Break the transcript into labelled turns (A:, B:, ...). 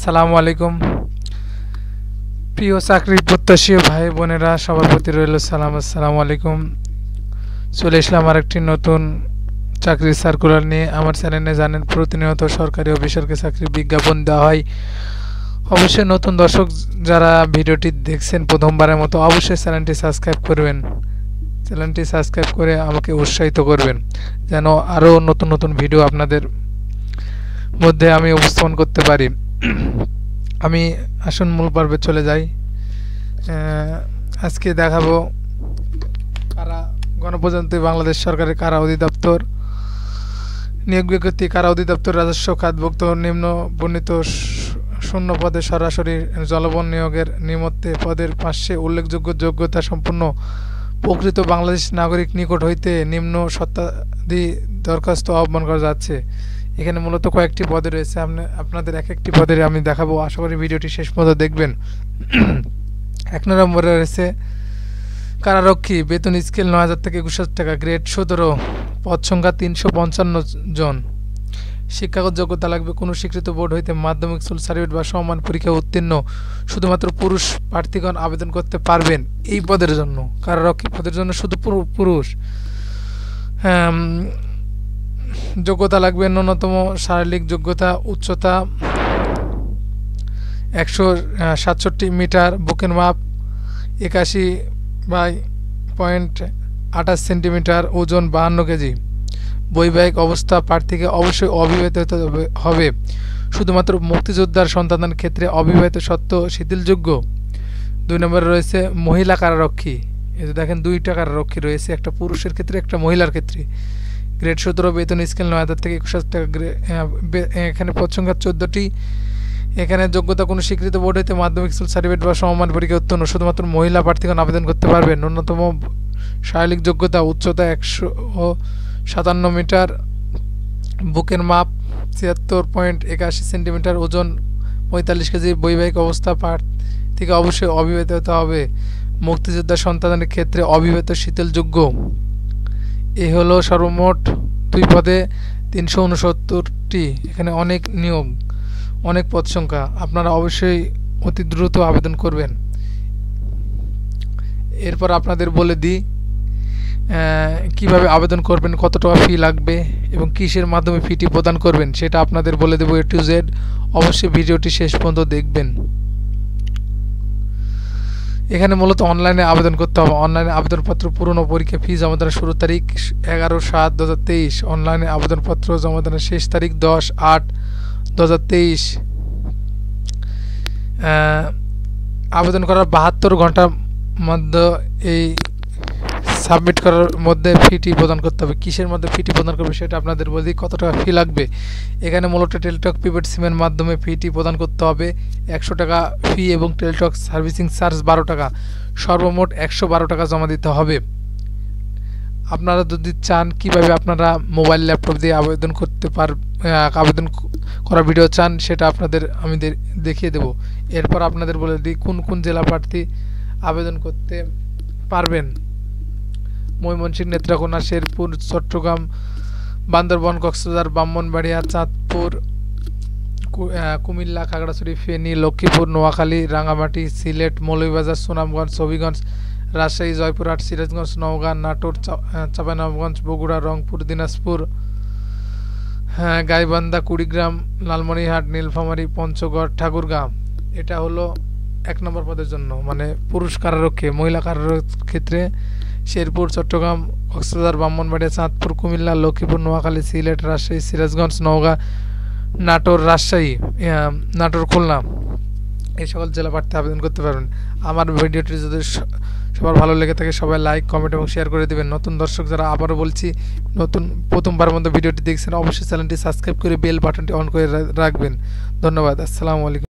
A: আসসালামু আলাইকুম প্রিয় চাকরি প্রত্যাশী ভাই বোনেরা, সবার প্রতি রইল সালাম। আসসালামু আলাইকুম। চলে আসলাম আরেকটি নতুন চাকরির সার্কুলার নিয়ে। আমার চ্যানেলে জানেন প্রতিনিয়ত সরকারি ও বেসরকারি চাকরির বিজ্ঞাপন দেওয়া হয়। অবশ্যই নতুন দর্শক যারা ভিডিওটি দেখছেন প্রথমবারের মতো অবশ্যই চ্যানেলটি সাবস্ক্রাইব করবেন। চ্যানেলটি সাবস্ক্রাইব করে আমাকে উৎসাহিত করবেন যেন আরও নতুন নতুন ভিডিও আপনাদের মধ্যে আমি উপস্থাপন করতে পারি। আমি আসুন মূল পর্বে চলে যাই। আজকে দেখাবো কারা গণপ্রজাতন্ত্রী বাংলাদেশ সরকারের কারা অধিদপ্তর নিয়োগ বিজ্ঞপ্তি। কারা অধিদপ্তর রাজস্ব খাতভুক্ত নিম্ন বর্ণিত শূন্য পদে সরাসরি জলবন নিয়োগের নিমিত্তে পদের পাশে উল্লেখযোগ্য যোগ্যতা সম্পন্ন প্রকৃত বাংলাদেশ নাগরিক নিকট হইতে নিম্ন শর্তাদি দরখাস্ত আহ্বান করা যাচ্ছে। এখানে মূলত কয়েকটি পদে রয়েছে, আপনাদের এক একটি পদের আমি দেখাবো। আশা করি ভিডিওটি শেষ পর্যন্ত দেখবেন। 1 নম্বরে রয়েছে কারারক্ষী, বেতন স্কেল 9,000 থেকে 21,000 টাকা, গ্রেড 17, পদ সংখ্যা 355 জন। শিক্ষাগত যোগ্যতা লাগবে কোনো স্বীকৃত বোর্ড হইতে মাধ্যমিক স্কুল সার্টিফিকেট বা সমমান পরীক্ষা উত্তীর্ণ। শুধুমাত্র পুরুষ প্রার্থীগণ আবেদন করতে পারবেন এই পদের জন্য। কারারক্ষী পদের জন্য শুধু পুরুষ। যোগ্যতা লাগবে ন্যূনতম শারীরিক যোগ্যতা, উচ্চতা 167 মিটার, বুকের মাপ 81/28 সেন্টিমিটার, ওজন 52 কেজি। বৈবাহিক অবস্থা প্রার্থীকে অবশ্যই অবিবাহিত হতে হবে। শুধুমাত্র মুক্তিযোদ্ধার সন্তানের ক্ষেত্রে অবিবাহিত সত্ত্বেও শিথিলযোগ্য। 2 নম্বরে রয়েছে মহিলা কারারক্ষী। এই যে দেখেন 2টা কারারক্ষী রয়েছে, একটা পুরুষের ক্ষেত্রে একটা মহিলার ক্ষেত্রে। গ্রেড 17, বেতন স্কেল 9,000 থেকে 21,000 টাকা। এখানে পদ সংখ্যা 14টি। এখানে যোগ্যতা কোনো স্বীকৃত বোর্ড হইতে মাধ্যমিক স্কুল সার্টিফিকেট বা সমমান পরীক্ষা উত্তীর্ণ। শুধুমাত্র মহিলা প্রার্থীগণ আবেদন করতে পারবেন। ন্যূনতম শারীরিক যোগ্যতা, উচ্চতা 157 মিটার, বুকের মাপ 76.81 সেন্টিমিটার, ওজন 45 কেজি। বৈবাহিক অবস্থা প্রার্থীকে অবশ্যই অবিবাহিত হতে হবে। মুক্তিযোদ্ধা সন্তানের ক্ষেত্রে অবিবাহিত শিথিলযোগ্য। এই হলো সর্বমোট 2 পদে 369টি। এখানে অনেক নিয়োগ, অনেক পদ সংখ্যা। আপনারা অবশ্যই অতি দ্রুত আবেদন করবেন। এরপর আপনাদের বলে দিই কিভাবে আবেদন করবেন, কত টাকা ফি লাগবে এবং কিসের মাধ্যমে ফিটি প্রদান করবেন সেটা আপনাদের বলে দেবো A to Z। অবশ্যই ভিডিওটি শেষ পর্যন্ত দেখবেন। এখানে মূলত অনলাইনে আবেদন করতে হবে। অনলাইনে আবেদনপত্র পূরণ ও পরীক্ষা ফি জমাদানের শুরু তারিখ 11/7/2023। অনলাইনে আবেদনপত্র জমাদানের শেষ তারিখ 10/8/2023। আবেদন করার 72 ঘন্টার মধ্যে এই সাবমিট করার মধ্যে ফিটি প্রদান করতে হবে। কিসের মধ্যে ফিটি প্রদান করবে সেটা আপনাদের বলি। কত টাকা ফি লাগবে, এখানে মূলত টেলিটক প্রিপেড সিমের মাধ্যমে ফিটি প্রদান করতে হবে। 100 টাকা ফি এবং টেলিটক সার্ভিসিং চার্জ 12 টাকা। সর্বমোট 112 টাকা জমা দিতে হবে। আপনারা যদি চান কিভাবে আপনারা মোবাইল ল্যাপটপ দিয়ে আবেদন করতে আবেদন করার ভিডিও চান সেটা আপনাদের আমি দেখিয়ে দেব। এরপর আপনাদের বলে দিই কোন কোন জেলা প্রার্থী আবেদন করতে পারবেন। ময়মনসিংহ, নেত্রকোনা, শেরপুর, চট্টগ্রাম, বান্দরবান, কক্সবাজার, ব্রাহ্মণবাড়িয়া, চাঁদপুর, কুমিল্লা, খাগড়াছড়ি, ফেনী, লক্ষ্মীপুর, নোয়াখালী, রাঙ্গামাটি, সিলেট, মৌলভীবাজার, সুনামগঞ্জ, হবিগঞ্জ, রাজশাহী, জয়পুরহাট, সিরাজগঞ্জ, নওগাঁ, নাটোর, চাঁপাইনবাবগঞ্জ, বগুড়া, রংপুর, দিনাজপুর, গাইবান্ধা, কুড়িগ্রাম, লালমনিরহাট, নীলফামারী, পঞ্চগড়, ঠাকুরগাঁও। এটা হলো 1 নম্বর পদের জন্য, মানে পুরুষ কারারক্ষী। মহিলা কারারক্ষীর ক্ষেত্রে শেরপুর, চট্টগ্রাম, কক্সবাজার, ব্রাহ্মণবাড়িয়া, চাঁদপুর, কুমিল্লা, লক্ষ্মীপুর, নোয়াখালী, সিলেট, রাজশাহী, সিরাজগঞ্জ, নওগাঁ, নাটোর, রাজশাহী, নাটোর, খুলনা, এই সকল জেলা প্রার্থী আবেদন করতে পারবেন। আমার ভিডিওটি যদি সবার ভালো লেগে থাকে সবাই লাইক, কমেন্ট এবং শেয়ার করে দেবেন। নতুন দর্শক যারা, আবারও বলছি, প্রথমবার মধ্যে ভিডিওটি দেখছেন অবশ্যই চ্যানেলটি সাবস্ক্রাইব করে বেল বাটনটি অন করে রাখবেন। ধন্যবাদ। আসসালামু আলাইকুম।